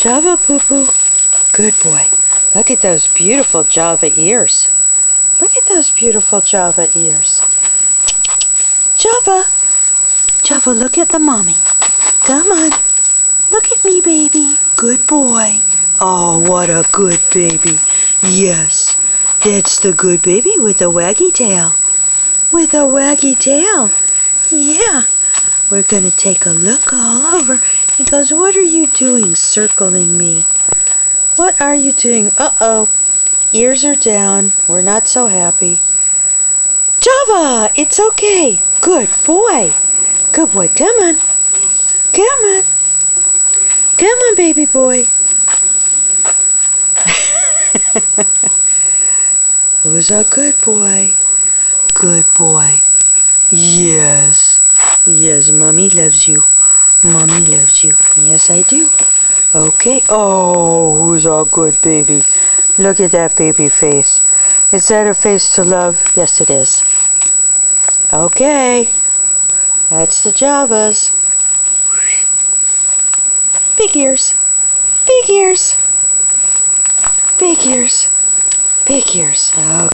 Java, Poo-Poo. Good boy. Look at those beautiful Java ears. Look at those beautiful Java ears. Java. Java, look at the mommy. Come on. Look at me, baby. Good boy. Oh, what a good baby. Yes, that's the good baby with a waggy tail. With a waggy tail. Yeah. We're going to take a look all over. He goes, what are you doing circling me? What are you doing? Uh-oh. Ears are down. We're not so happy. Java, it's okay. Good boy. Good boy. Come on. Come on. Come on, baby boy. Who's a good boy? Good boy. Yes. Yes, Mommy loves you. Mommy loves you. Yes, I do. Okay. Oh, who's a good baby? Look at that baby face. Is that a face to love? Yes, it is. Okay. That's the Javas. Big ears. Big ears. Big ears. Big ears. Okay.